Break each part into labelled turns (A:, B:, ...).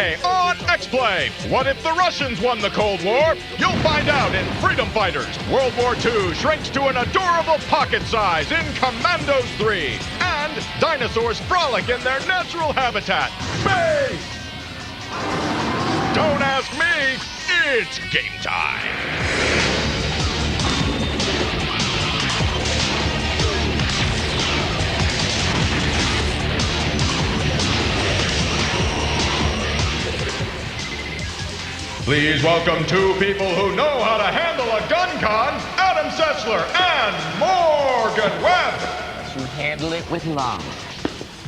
A: Today on X-Play, what if the Russians won the Cold War? You'll find out in Freedom Fighters. World War II shrinks to an adorable pocket size in Commandos III. And dinosaurs frolic in their natural habitat, space! Don't ask me, it's game time. Please welcome two people who know how to handle a gun con, Adam Sessler and Morgan Webb.
B: You handle it with love.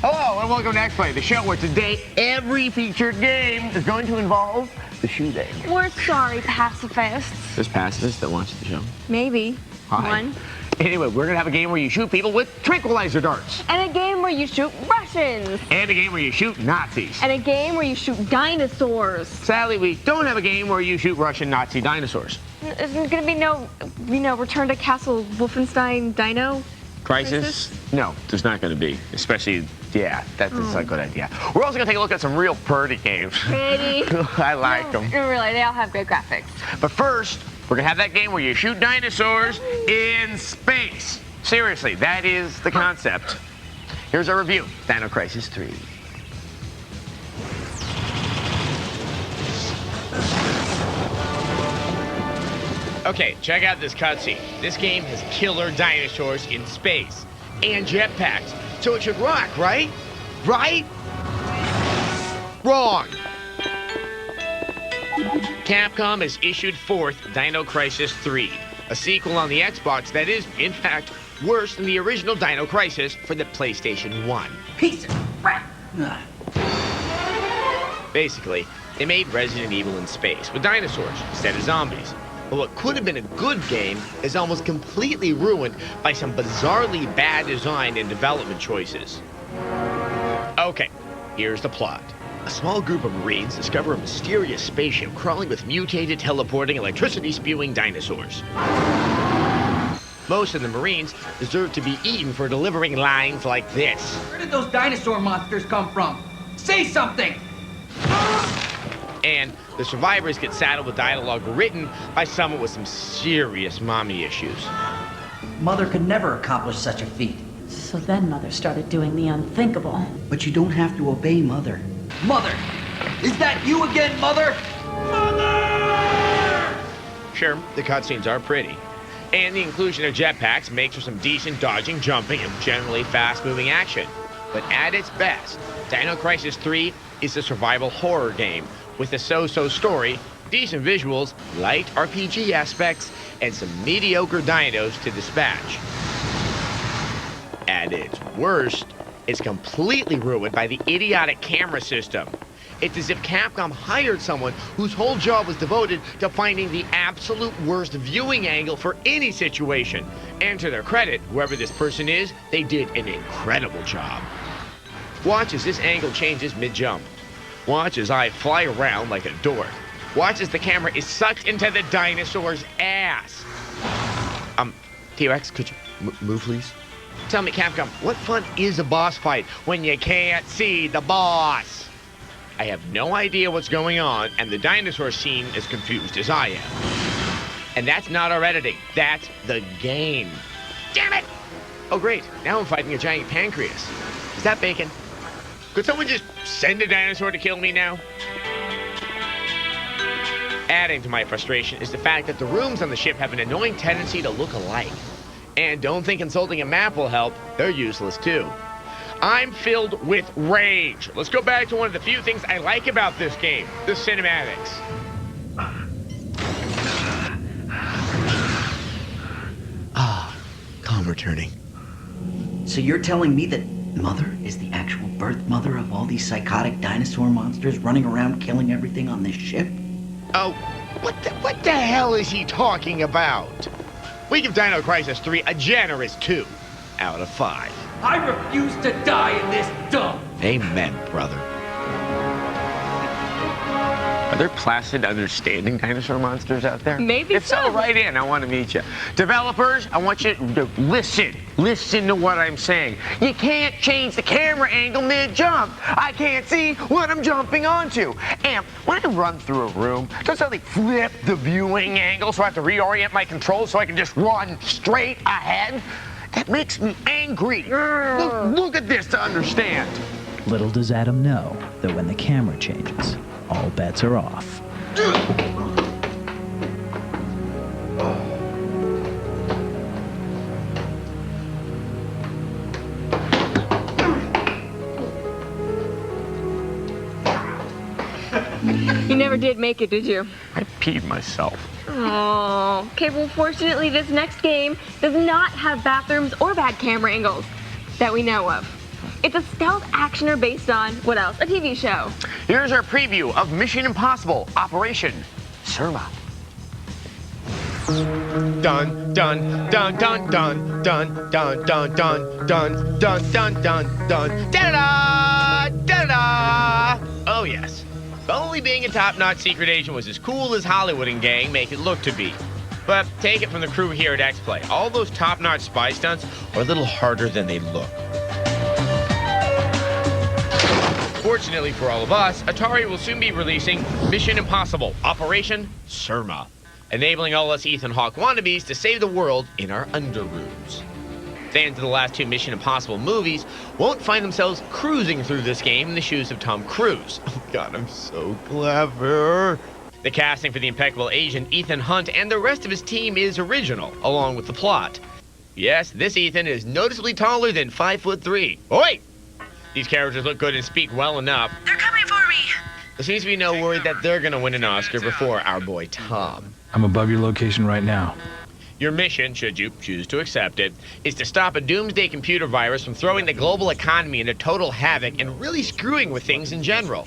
B: Hello and welcome to X-Play, the show where today every featured game is going to involve the shoe day.
C: We're sorry, pacifists.
B: There's pacifists that watch the show.
C: Maybe.
B: Hi.
C: One.
B: Anyway, we're going to have a game where you shoot people with tranquilizer darts.
C: And a game where you shoot Russians.
B: And a game where you shoot Nazis.
C: And a game where you shoot dinosaurs.
B: Sadly, we don't have a game where you shoot Russian Nazi dinosaurs.
C: Isn't going to be no, Return to Castle Wolfenstein Dino
B: Crisis? No, there's not going to be. Especially, yeah, that's a good idea. We're also going to take a look at some real pretty games.
C: Pretty.
B: I like them.
C: Really, they all have great graphics.
B: But first, we're going to have that game where you shoot dinosaurs in space. Seriously, that is the concept. Here's our review, Dino Crisis 3.
D: Okay, check out this cutscene. This game has killer dinosaurs in space and jetpacks, so it should rock, right? Right? Wrong. Capcom has issued forth Dino Crisis 3, a sequel on the Xbox that is, in fact, worse than the original Dino Crisis for the PlayStation 1.
E: Piece of crap.
D: Basically, they made Resident Evil in space with dinosaurs instead of zombies. But what could have been a good game is almost completely ruined by some bizarrely bad design and development choices. Okay, here's the plot. A small group of Marines discover a mysterious spaceship crawling with mutated, teleporting, electricity-spewing dinosaurs. Most of the Marines deserve to be eaten for delivering lines like this.
E: Where did those dinosaur monsters come from? Say something!
D: And the survivors get saddled with dialogue written by someone with some serious mommy issues.
E: Mother could never accomplish such a feat.
F: So then Mother started doing the unthinkable.
G: But you don't have to obey Mother.
E: Mother! Is that you again, Mother? Mother!
D: Sure, the cutscenes are pretty. And the inclusion of jetpacks makes for some decent dodging, jumping, and generally fast-moving action. But at its best, Dino Crisis 3 is a survival horror game with a so-so story, decent visuals, light RPG aspects, and some mediocre dinos to dispatch. At its worst, it's completely ruined by the idiotic camera system. It's as if Capcom hired someone whose whole job was devoted to finding the absolute worst viewing angle for any situation. And to their credit, whoever this person is, they did an incredible job. Watch as this angle changes mid-jump. Watch as I fly around like a dork. Watch as the camera is sucked into the dinosaur's ass. T-Rex, could you move, please? Tell me, Capcom, what fun is a boss fight when you can't see the boss? I have no idea what's going on, and the dinosaur seem as confused as I am. And that's not our editing, that's the game. Damn it! Oh great, now I'm fighting a giant pancreas. Is that bacon? Could someone just send a dinosaur to kill me now? Adding to my frustration is the fact that the rooms on the ship have an annoying tendency to look alike. And don't think consulting a map will help, they're useless too. I'm filled with rage. Let's go back to one of the few things I like about this game, the cinematics. Calm returning.
G: So you're telling me that Mother is the actual birth mother of all these psychotic dinosaur monsters running around killing everything on this ship?
D: Oh, what the hell is he talking about? We give Dino Crisis 3 a generous 2 out of 5.
E: I refuse to die in this dump!
D: Amen, brother.
B: Are there placid, understanding dinosaur monsters out there?
C: Maybe
B: If so, write in. I want to meet you. Developers, I want you to listen. Listen to what I'm saying. You can't change the camera angle mid-jump. I can't see what I'm jumping onto. And when I run through a room, don't suddenly flip the viewing angle so I have to reorient my controls so I can just run straight ahead. That makes me angry. Look at this to understand.
H: Little does Adam know that when the camera changes, all bets are off.
C: You never did make it, did you?
B: I peed myself.
C: Oh. Okay, well, fortunately, this next game does not have bathrooms or bad camera angles that we know of. It's a stealth actioner based on, what else? A TV show.
B: Here's our preview of Mission Impossible Operation Surma.
D: Dun dun dun dun dun dun dun dun dun dun dun dun dun dun da da da. Oh yes. If only being a top-notch secret agent was as cool as Hollywood and gang make it look to be. But take it from the crew here at X-Play, all those top-notch spy stunts are a little harder than they look. Fortunately for all of us, Atari will soon be releasing Mission Impossible Operation Surma, enabling all us Ethan Hawke wannabes to save the world in our underrooms. Fans of the last two Mission Impossible movies won't find themselves cruising through this game in the shoes of Tom Cruise. Oh God, I'm so clever. The casting for the impeccable agent Ethan Hunt and the rest of his team is original, along with the plot. Yes, this Ethan is noticeably taller than 5'3". Oh wait! These characters look good and speak well enough.
I: They're coming for me!
D: There seems to be no worry that they're gonna win an Oscar before our boy Tom.
J: I'm above your location right now.
D: Your mission, should you choose to accept it, is to stop a doomsday computer virus from throwing the global economy into total havoc and really screwing with things in general.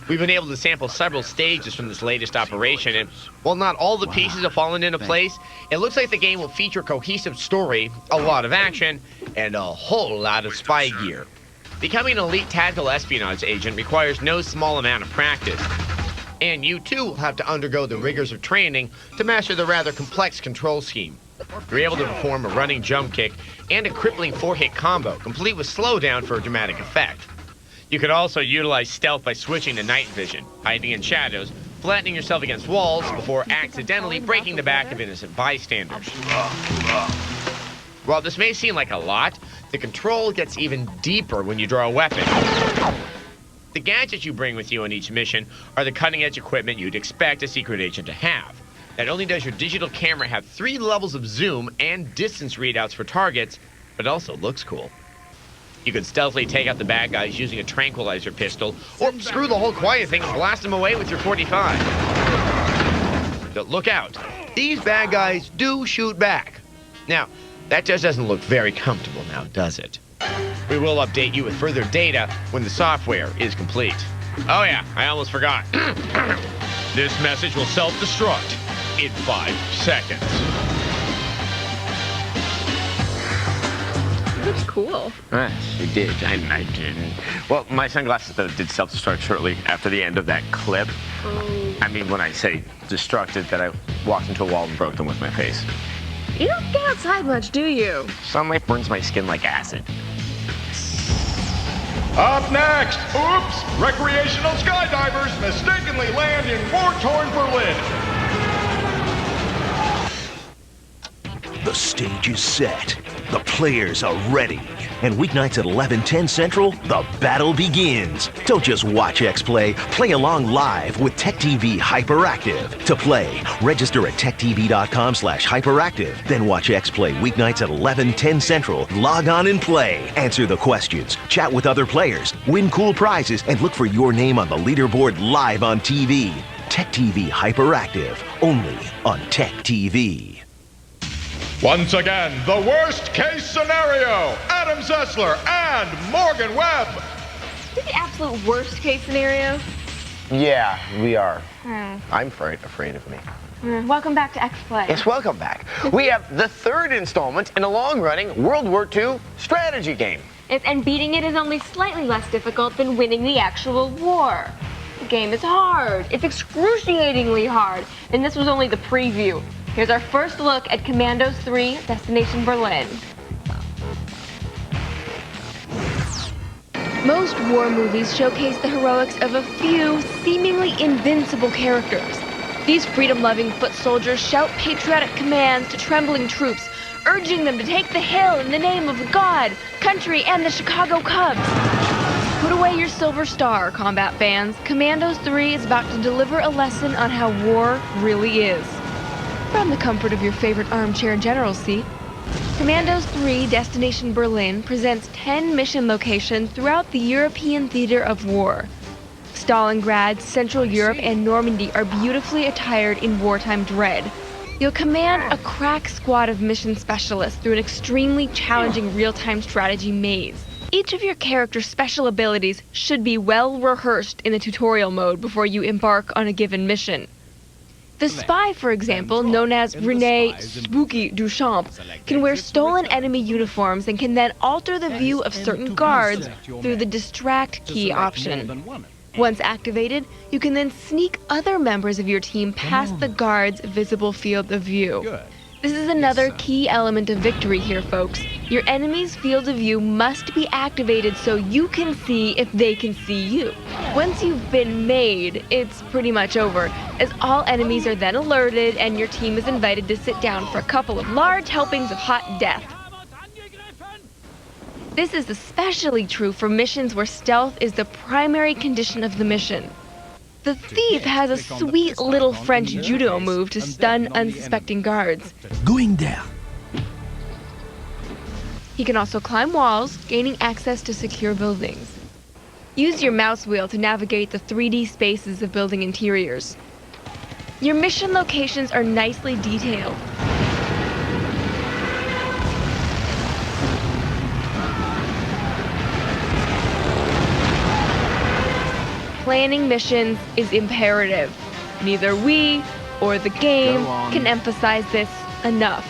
D: We've been able to sample several stages from this latest operation, and while not all the pieces have fallen into place, it looks like the game will feature a cohesive story, a lot of action, and a whole lot of spy gear. Becoming an elite tactical espionage agent requires no small amount of practice. And you too will have to undergo the rigors of training to master the rather complex control scheme. You're able to perform a running jump kick and a crippling 4-hit combo, complete with slowdown for a dramatic effect. You could also utilize stealth by switching to night vision, hiding in shadows, flattening yourself against walls before accidentally breaking the back of innocent bystanders. While this may seem like a lot, the control gets even deeper when you draw a weapon. The gadgets you bring with you on each mission are the cutting-edge equipment you'd expect a secret agent to have. Not only does your digital camera have 3 levels of zoom and distance readouts for targets, but it also looks cool. You can stealthily take out the bad guys using a tranquilizer pistol, or screw the whole quiet thing and blast them away with your 45. But look out, these bad guys do shoot back. Now, that just doesn't look very comfortable now, does it? We will update you with further data when the software is complete. Oh yeah, I almost forgot. This message will self-destruct in 5 seconds.
C: Looks cool.
B: It did. I didn't. Well, my sunglasses, though, did self-destruct shortly after the end of that clip.
C: Oh.
B: I mean, when I say destructed, that I walked into a wall and broke them with my face.
C: You don't get outside much, do you?
B: Sunlight burns my skin like acid.
A: Up next, oops! Recreational skydivers mistakenly land in war-torn Berlin.
K: The stage is set. The players are ready. And weeknights at 11:10 Central, the battle begins. Don't just watch X-Play. Play along live with Tech TV Hyperactive. To play, register at techtv.com/hyperactive. Then watch X-Play weeknights at 11:10 Central. Log on and play. Answer the questions. Chat with other players. Win cool prizes. And look for your name on the leaderboard live on TV. Tech TV Hyperactive. Only on Tech TV.
A: Once again, the worst-case scenario, Adam Sessler and Morgan Webb.
C: Is the absolute worst-case scenario?
B: Yeah, we are.
C: Hmm.
B: I'm afraid of me.
C: Welcome back to X-Play.
B: Yes, welcome back. We have the 3rd installment in a long-running World War II strategy game.
C: And beating it is only slightly less difficult than winning the actual war. game is hard. It's excruciatingly hard. And this was only the preview. Here's our first look at Commandos III, Destination Berlin. Most war movies showcase the heroics of a few seemingly invincible characters. These freedom-loving foot soldiers shout patriotic commands to trembling troops, urging them to take the hill in the name of God, country, and the Chicago Cubs. Put away your silver star, combat fans. Commandos III is about to deliver a lesson on how war really is. From the comfort of your favorite armchair general seat, Commandos III Destination Berlin presents 10 mission locations throughout the European theater of war. Stalingrad, Central Europe, and Normandy are beautifully attired in wartime dread. You'll command a crack squad of mission specialists through an extremely challenging real-time strategy maze. Each of your character's special abilities should be well rehearsed in the tutorial mode before you embark on a given mission. The spy, for example, known as René Spooky Duchamp, can wear stolen enemy uniforms and can then alter the view of certain guards through the distract key option. Once activated, you can then sneak other members of your team past the guard's visible field of view. This is another key element of victory here, folks. Your enemy's field of view must be activated so you can see if they can see you. Once you've been made, it's pretty much over, as all enemies are then alerted and your team is invited to sit down for a couple of large helpings of hot death. This is especially true for missions where stealth is the primary condition of the mission. The thief has a sweet little French judo move to stun unsuspecting guards.
K: Going there.
C: He can also climb walls, gaining access to secure buildings. Use your mouse wheel to navigate the 3D spaces of building interiors. Your mission locations are nicely detailed. Planning missions is imperative. Neither we or the game can emphasize this enough.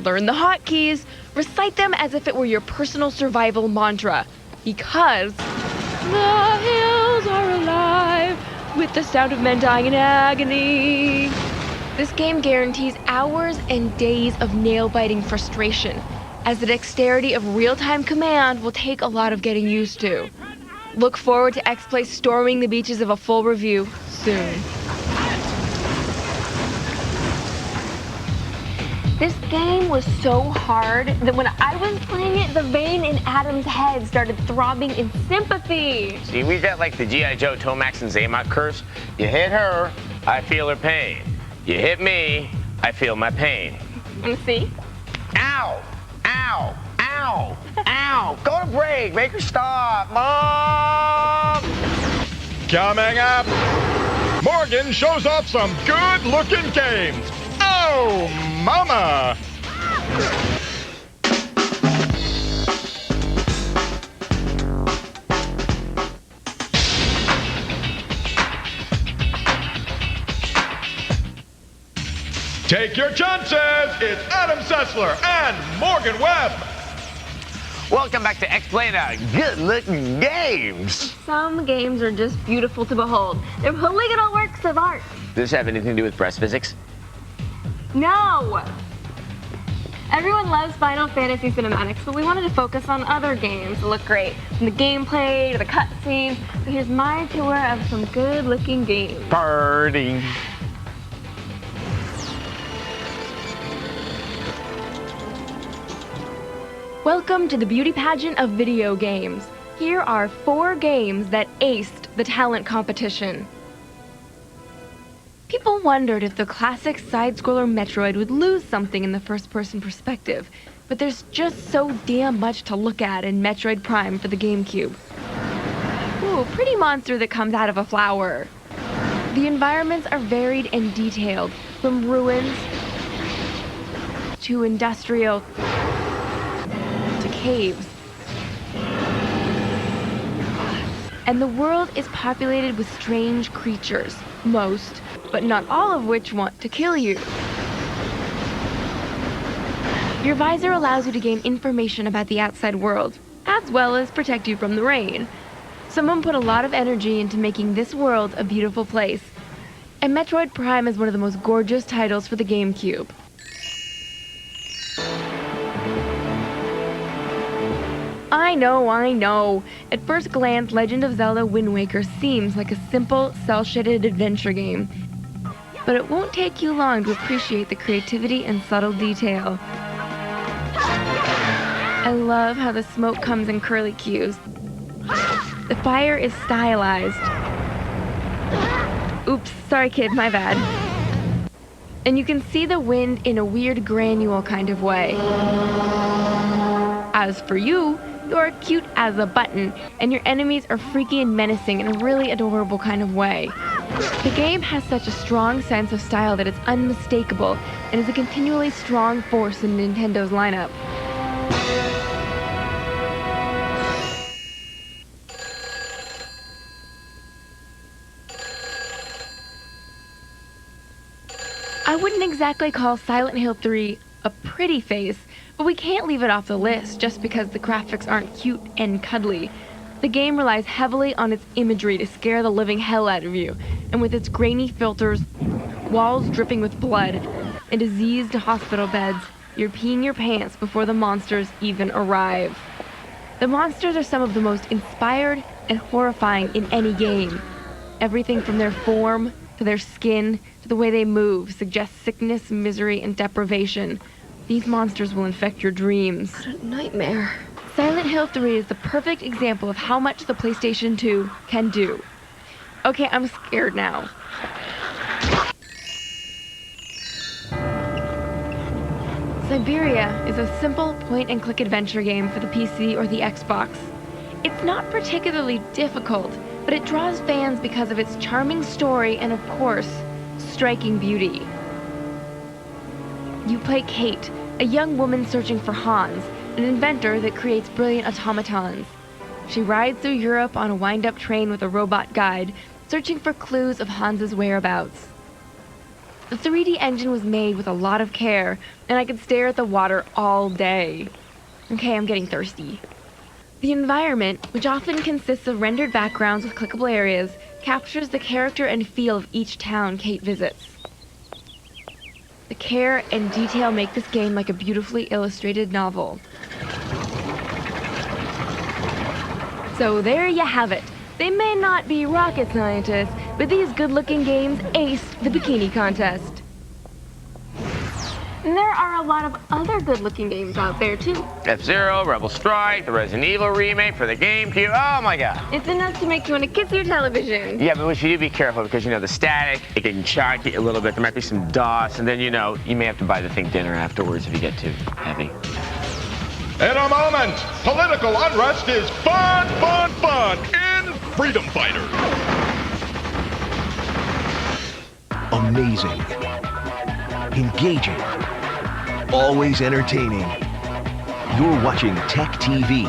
C: Learn the hotkeys, recite them as if it were your personal survival mantra, because the hills are alive with the sound of men dying in agony. This game guarantees hours and days of nail-biting frustration, as the dexterity of real-time command will take a lot of getting used to. Look forward to X-Play storming the beaches of a full review soon. This game was so hard that when I was playing it, the vein in Adam's head started throbbing in sympathy.
B: See, we got like the G.I. Joe, Tomax, and Zaymot curse. You hit her, I feel her pain. You hit me, I feel my pain.
C: Wanna see?
B: Ow! Ow! Ow! Ow! Go to break! Make her stop! Mom!
A: Coming up, Morgan shows off some good-looking games. Oh, mama! Take your chances! It's Adam Sessler and Morgan Webb!
B: Welcome back to X-Play Good-Looking Games!
C: Some games are just beautiful to behold. They're polygonal works of art.
B: Does this have anything to do with breast physics?
C: No! Everyone loves Final Fantasy cinematics, but we wanted to focus on other games that look great. From the gameplay to the cutscenes. So here's my tour of some good-looking games.
B: Party!
C: Welcome to the beauty pageant of video games. Here are 4 games that aced the talent competition. People wondered if the classic side-scroller Metroid would lose something in the first-person perspective, but there's just so damn much to look at in Metroid Prime for the GameCube. Ooh, pretty monster that comes out of a flower. The environments are varied and detailed, from ruins to industrial to caves. And the world is populated with strange creatures, most, but not all of which want to kill you. Your visor allows you to gain information about the outside world. as well as protect you from the rain. Someone put a lot of energy into making this world a beautiful place. And Metroid Prime is one of the most gorgeous titles for the GameCube. I know. At first glance, Legend of Zelda Wind Waker seems like a simple, cel-shaded adventure game. But it won't take you long to appreciate the creativity and subtle detail. I love how the smoke comes in curly cues. The fire is stylized. Oops, sorry kid, my bad. And you can see the wind in a weird granule kind of way. As for you, you're cute as a button, and your enemies are freaky and menacing in a really adorable kind of way. The game has such a strong sense of style that it's unmistakable, and is a continually strong force in Nintendo's lineup. I wouldn't exactly call Silent Hill 3 a pretty face, but we can't leave it off the list just because the graphics aren't cute and cuddly. The game relies heavily on its imagery to scare the living hell out of you, and with its grainy filters, walls dripping with blood, and diseased hospital beds, you're peeing your pants before the monsters even arrive. The monsters are some of the most inspired and horrifying in any game. Everything from their form, to their skin, to the way they move suggests sickness, misery, and deprivation. These monsters will infect your dreams. What a nightmare. Silent Hill 3 is the perfect example of how much the PlayStation 2 can do. Okay, I'm scared now. Syberia is a simple point-and-click adventure game for the PC or the Xbox. It's not particularly difficult, but it draws fans because of its charming story and, of course, striking beauty. You play Kate, a young woman searching for Hans, an inventor that creates brilliant automatons. She rides through Europe on a wind-up train with a robot guide, searching for clues of Hans's whereabouts. The 3D engine was made with a lot of care, and I could stare at the water all day. Okay, I'm getting thirsty. The environment, which often consists of rendered backgrounds with clickable areas, captures the character and feel of each town Kate visits. The care and detail make this game like a beautifully illustrated novel. So there you have it. They may not be rocket scientists, but these good-looking games aced the bikini contest. And there are a lot of other good-looking games out there, too.
B: F-Zero, Rebel Strike, the Resident Evil remake for the GameCube. Oh, my God.
C: It's enough to make you want to kiss your television.
B: Yeah, but you do be careful because, you know, the static, it can shock you a little bit. There might be some DOS, and then, you know, you may have to buy the thing dinner afterwards if you get too heavy.
A: In a moment, political unrest is fun in Freedom Fighters.
K: Amazing. Engaging. Always entertaining. You're watching Tech TV.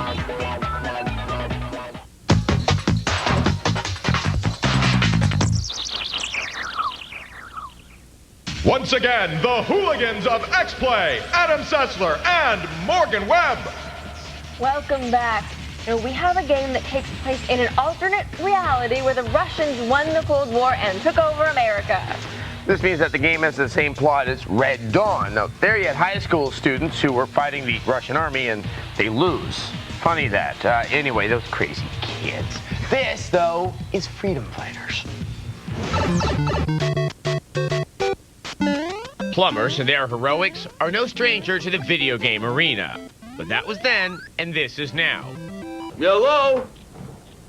A: Once again, the hooligans of X-Play, Adam Sessler and Morgan Webb.
C: Welcome back. We have a game that takes place in an alternate reality where the Russians won the Cold War and took over America.
B: This means that the game has the same plot as Red Dawn. Now, there you had high school students who were fighting the Russian army and they lose. Funny that. Anyway, those crazy kids. This, though, is Freedom Fighters.
D: Plumbers and their heroics are no stranger to the video game arena. But that was then, and this is now.
I: Hello?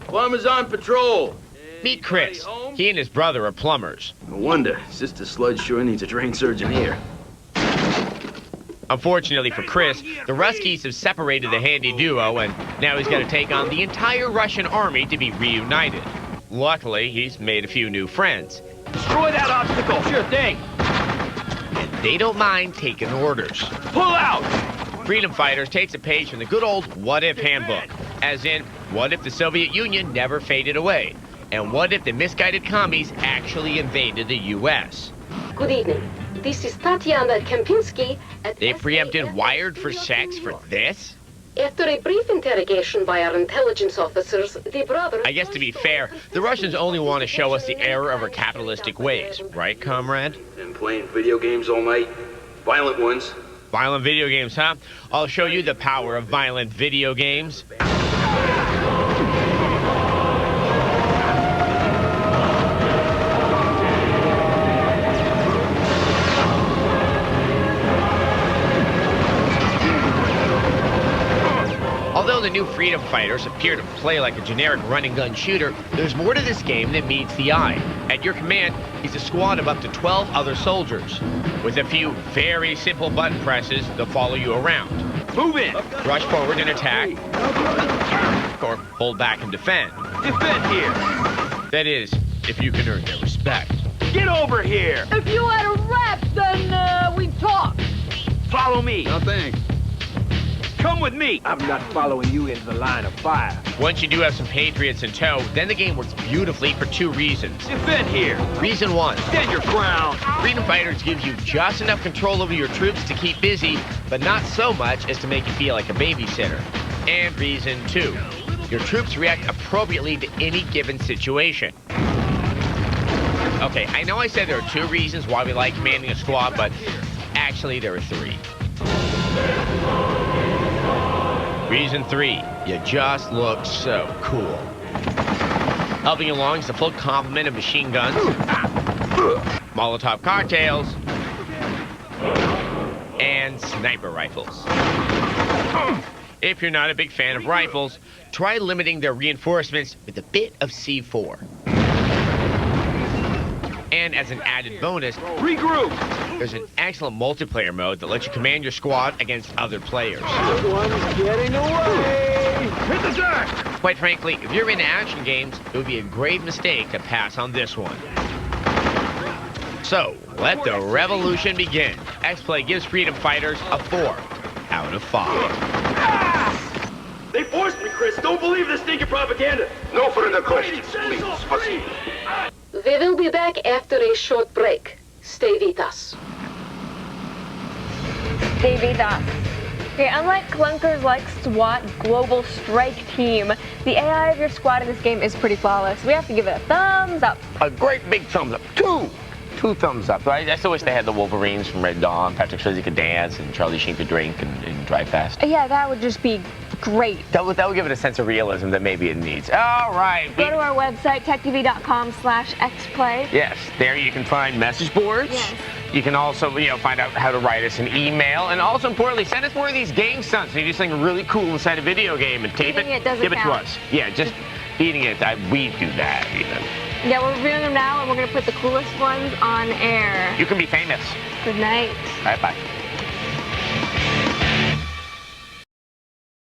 I: Plumbers on patrol.
D: Meet Chris. He and his brother are plumbers.
I: No wonder. Sister Sludge sure needs a trained surgeon here.
D: Unfortunately for Chris, the Ruskies have separated the handy duo, and now he's got to take on the entire Russian army to be reunited. Luckily, he's made a few new friends.
I: Destroy that obstacle. Sure thing.
D: And they don't mind taking orders.
I: Pull out!
D: Freedom Fighters takes a page from the good old What If handbook. As in, what if the Soviet Union never faded away? And what if the misguided commies actually invaded the U.S.?
L: Good evening. This is Tatiana Kempinski at
D: They preempted Wired for Sex for this?
L: After a brief interrogation by our intelligence officers, the brothers...
D: I guess to be fair, the Russians only want to show us the error of our capitalistic ways, right, comrade?
I: Been playing video games all night. Violent ones.
D: Violent video games, huh? I'll show you the power of violent video games. Although the new Freedom Fighters appear to play like a generic run-and-gun shooter, there's more to this game than meets the eye. At your command is a squad of up to 12 other soldiers. With a few very simple button presses, they'll follow you around.
I: Move in.
D: Rush forward and attack. Or hold back and defend.
I: Defend here.
D: That is, if you can earn their respect.
I: Get over here.
M: If you had a rap, then we'd talk.
I: Follow me.
E: No thanks.
I: Come with me. I'm not following you into the line of fire.
D: Once you do have some Patriots in tow, then the game works beautifully for two reasons.
I: Defend here.
D: Reason one.
I: Stand your ground.
D: Freedom Fighters gives you just enough control over your troops to keep busy, but not so much as to make you feel like a babysitter. And reason two. Your troops react appropriately to any given situation. Okay, I know I said there are two reasons why we like commanding a squad, but actually there are three. Reason three, you just look so cool. Helping along is the full complement of machine guns, Molotov cocktails, and sniper rifles. If you're not a big fan of rifles, try limiting their reinforcements with a bit of C4. And as an added bonus,
I: regroup.
D: There's an excellent multiplayer mode that lets you command your squad against other players.
I: One's getting away. Hit the deck.
D: Quite frankly, if you're into action games, it would be a grave mistake to pass on this one. So, let the revolution begin. X-Play gives Freedom Fighters a 4 out of 5.
I: They forced me, Chris. Don't believe this stinking propaganda.
N: No further questions, please. Proceed.
L: We will be back after a short break. Stay with us.
C: Stay with us. Okay, unlike clunkers like SWAT Global Strike Team, the AI of your squad in this game is pretty flawless. We have to give it a thumbs up.
B: A great big thumbs up. Two thumbs up. I still wish they had the Wolverines from Red Dawn. Patrick Swayze could dance and Charlie Sheen could drink and drive fast.
C: Yeah, that would just be great.
B: That would give it a sense of realism that maybe it needs. All right.
C: Go to our website, techtv.com/xplay.
B: Yes, there you can find message boards.
C: Yes.
B: You can also, find out how to write us an email, and also importantly, send us more of these game stunts. If you do something really cool inside a video game and tape
C: Beating it doesn't
B: give it
C: count.
B: to us. Yeah, just beating it. We do that even.
C: Yeah, we're reviewing them now, and we're going to put the coolest ones on air.
B: You can be famous.
C: Good night.
B: Bye-bye.